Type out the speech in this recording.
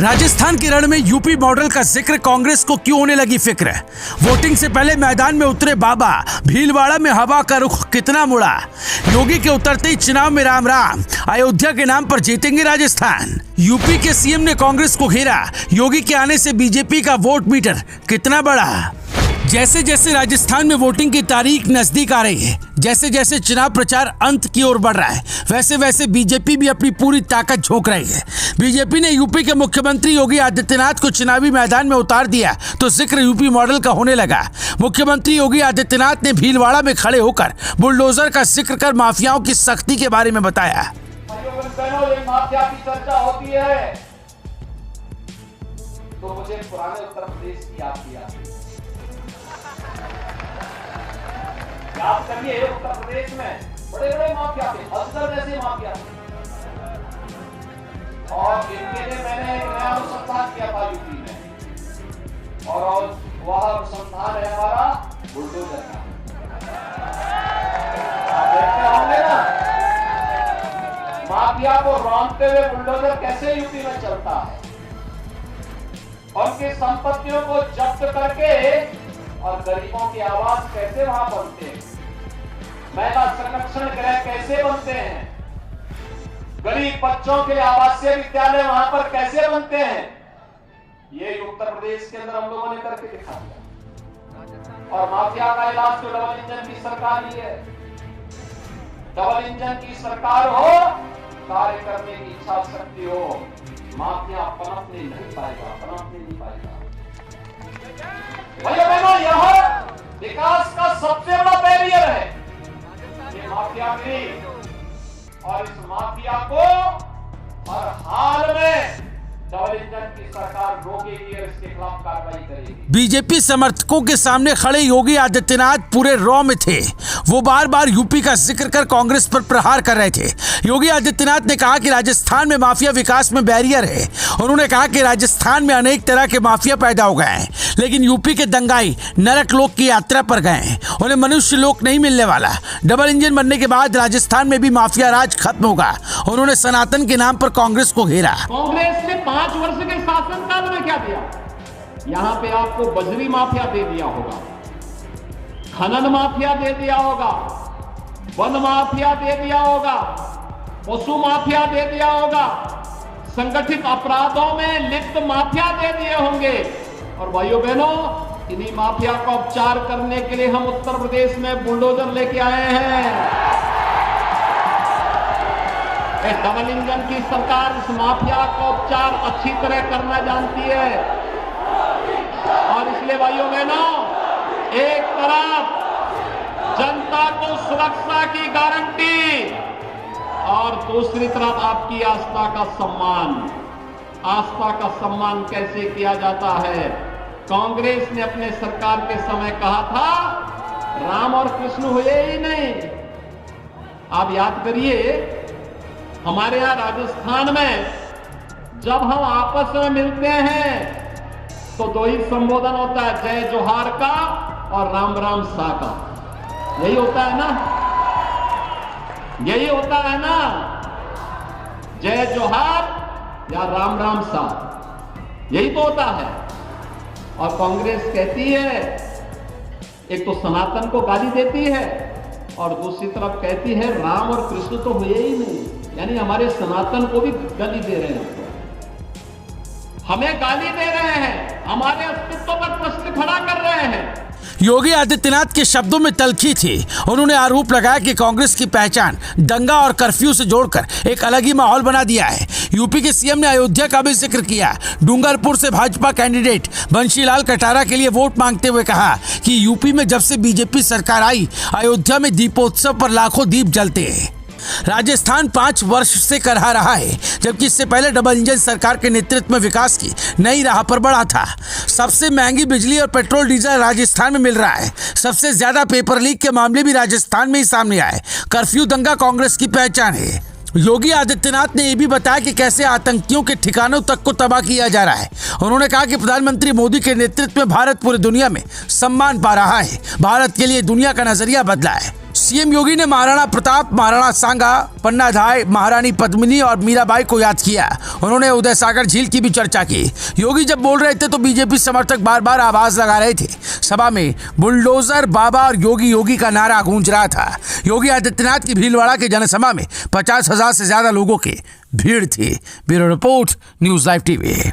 राजस्थान के रण में UP model का जिक्र कांग्रेस को क्यों होने लगी फिक्र। वोटिंग से पहले मैदान में उतरे बाबा, भीलवाड़ा में हवा का रुख कितना मुड़ा। योगी के उतरते ही चुनाव में राम राम, अयोध्या के नाम पर जीतेंगे राजस्थान। यूपी के सीएम ने कांग्रेस को घेरा, योगी के आने से बीजेपी का वोट मीटर कितना बढ़ा। जैसे जैसे राजस्थान में वोटिंग की तारीख नजदीक आ रही है, जैसे जैसे चुनाव प्रचार अंत की ओर बढ़ रहा है, वैसे वैसे बीजेपी भी अपनी पूरी ताकत झोंक रही है। बीजेपी ने यूपी के मुख्यमंत्री योगी आदित्यनाथ को चुनावी मैदान में उतार दिया तो जिक्र यूपी मॉडल का होने लगा। मुख्यमंत्री योगी आदित्यनाथ ने भीलवाड़ा में खड़े होकर बुलडोजर का जिक्र कर माफियाओं की सख्ती के बारे में बताया। माफिया की चर्चा होती है तो मुझे पुराने उत्तर प्रदेश की याद किया। याद करिए, उत्तर प्रदेश में बड़े बड़े माफिया थे, अफसर जैसे माफिया थे, और इनके लिए मैंने एक नया अनुसंधान किया था यूपी में, और वह अनुसंधान है हमारा बुलडोजर का। आप देखते होंगे ना, माफिया को रौंदते हुए बुलडोजर कैसे यूपी में चलता है, उनकी संपत्तियों को जब्त करके और गरीबों की आवाज कैसे वहां बनते हैं, महिला संरक्षण गृह कैसे बनते हैं, गरीब बच्चों के लिए आवासीय विद्यालय वहां पर कैसे बनते हैं, ये उत्तर प्रदेश के अंदर हम लोगों ने करके दिखा दिया। और माफिया का इलाज तो डबल इंजन की सरकार ही है। डबल इंजन की सरकार हो, कार्य करने की इच्छा शक्ति हो, माफिया पनपने नहीं पाएगा, पनपने नहीं पाएगा। भैया बहनों, यह विकास का सबसे बड़ा बैरियर है, ये माफियागिरी, और इस माफिया को हर हाल में डबल इंजन की सरकार रोकेगी और इसके खिलाफ कार्रवाई करेगी। बीजेपी समर्थकों के सामने खड़े योगी आदित्यनाथ पूरे रॉ में थे। वो बार बार यूपी का जिक्र कर कांग्रेस पर प्रहार कर रहे थे। योगी आदित्यनाथ ने कहा कि राजस्थान में माफिया विकास में बैरियर है। उन्होंने कहा कि राजस्थान में अनेक तरह के माफिया पैदा हो गए हैं, लेकिन यूपी के दंगाई नरक लोक की यात्रा पर गए हैं, उन्हें मनुष्य लोक नहीं मिलने वाला। डबल इंजन बनने के बाद राजस्थान में भी माफिया राज खत्म होगा। उन्होंने सनातन के नाम पर कांग्रेस को घेरा। कांग्रेस ने 5 वर्ष के शासनकाल में क्या दिया? यहां पे आपको बजरी माफिया दे दिया होगा, खनन माफिया दे दिया होगा, वन माफिया दे दिया होगा, पशु माफिया दे दिया होगा, संगठित अपराधों में लिप्त माफिया दे दिए होंगे। और भाइयों बहनों, इन्हीं माफिया का उपचार करने के लिए हम उत्तर प्रदेश में बुलडोजर लेके आए हैं। डबल इंजन की सरकार इस माफिया का उपचार अच्छी तरह करना जानती है, और इसलिए भाइयों बहनों, एक तरफ जनता को सुरक्षा की गारंटी और दूसरी तरफ आपकी आस्था का सम्मान। आस्था का सम्मान कैसे किया जाता है? कांग्रेस ने अपने सरकार के समय कहा था राम और कृष्ण हुए ही नहीं। आप याद करिए, हमारे यहां राजस्थान में जब हम आपस में मिलते हैं तो 2 ही संबोधन होता है, जय जोहार का और राम राम सा का। यही होता है ना, यही होता है ना, जय जोहार या राम राम सा, यही तो होता है। और कांग्रेस कहती है, एक तो सनातन को गाली देती है और दूसरी तरफ कहती है राम और कृष्ण तो हुए ही नहीं, यानी हमारे सनातन को भी गाली दे रहे हैं, हमें गाली दे रहे हैं, हमारे अस्तित्व पर प्रश्न खड़ा कर रहे हैं। योगी आदित्यनाथ के शब्दों में तल्खी थी। उन्होंने आरोप लगाया कि कांग्रेस की पहचान दंगा और कर्फ्यू से जोड़कर एक अलग ही माहौल बना दिया है। यूपी के सीएम ने अयोध्या का भी जिक्र किया। डूंगरपुर से भाजपा कैंडिडेट बंशीलाल कटारा के लिए वोट मांगते हुए कहा कि यूपी में जब से बीजेपी सरकार आई, अयोध्या में दीपोत्सव पर लाखों दीप जलते हैं। राजस्थान 5 वर्ष से कर रहा है, जबकि इससे पहले डबल इंजन सरकार के नेतृत्व में विकास की नई राह पर बढ़ा था। सबसे महंगी बिजली और पेट्रोल डीजल राजस्थान में मिल रहा है। सबसे ज्यादा पेपर लीक के मामले भी राजस्थान में ही सामने आए। कर्फ्यू दंगा कांग्रेस की पहचान है। योगी आदित्यनाथ ने यह भी बताया कि कैसे आतंकियों के ठिकानों तक को तबाह किया जा रहा है। उन्होंने कहा कि प्रधानमंत्री मोदी के नेतृत्व में भारत पूरी दुनिया में सम्मान पा रहा है। भारत के लिए दुनिया का नजरिया बदला है। सीएम योगी ने महाराणा प्रताप, महाराणा सांगा, पन्ना धाय, महारानी पद्मिनी और मीराबाई को याद किया। उन्होंने उदय सागर झील की भी चर्चा की। योगी जब बोल रहे थे तो बीजेपी समर्थक बार बार आवाज लगा रहे थे। सभा में बुलडोजर बाबा और योगी योगी का नारा गूंज रहा था। योगी आदित्यनाथ की भीलवाड़ा के जनसभा में 50,000 से ज्यादा लोगों की भीड़ थी। Bureau report, news live TV.